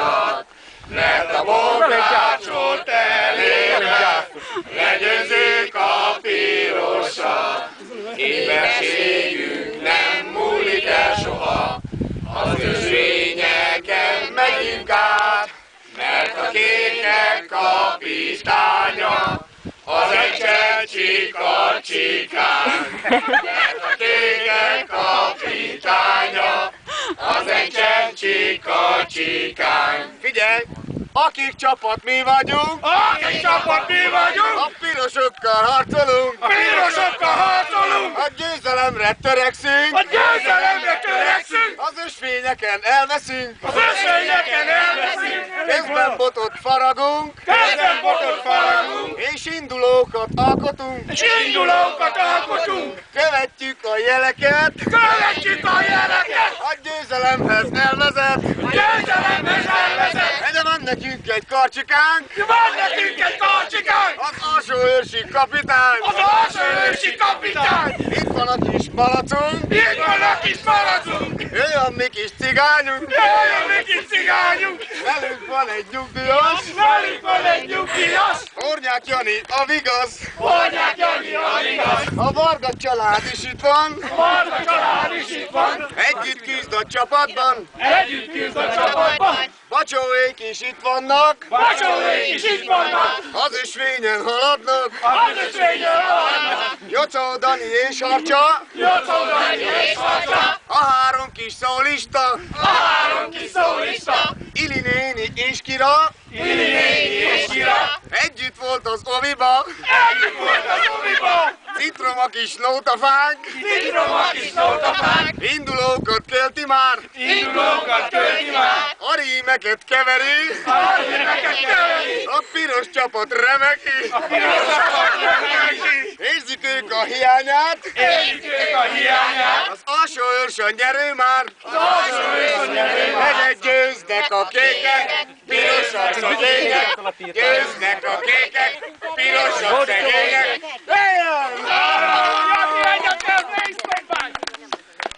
pirosat, mert a bokácsot elérve legyőzzük a pirosat. Éberségünk nem múlik el soha, az ösvényeken megyünk át, mert a kékek kapitánya az egy csecsika csikán. Mert a kékek kapitánya az egy csecsika csikán. Figyelj! Akik csapat mi vagyunk, a pirosokkal harcolunk, a győzelemre törekszünk, az ösvényeken elveszünk, kézben botot faragunk, és indulókat alkotunk, követjük a jeleket, a győzelemhez elvezet, de van nekünk egy karcsikánk, az alsóőrsi kapitány, itt van a kis malacunk, ő a mi kis cigányunk, velünk van egy nyugdíjas, Hornyák Jani a vigaz, a Varga család is itt van, együtt küzd a csapatban, Bacsóék is itt vannak, az ösvényen haladnak, Jocó Dani és Harcsa, a három kis szólista, Ili néni és Kira, együtt volt az oviba, citrom a kis nótafánk, indulókat költi már, a rímeket keveri, a piros csapat remeki, érzik ők a hiányát, az alsó őrsön nyerő már, egyet győznek a kékek, pirosak szegények, győznek a kékek, pirosak szegények.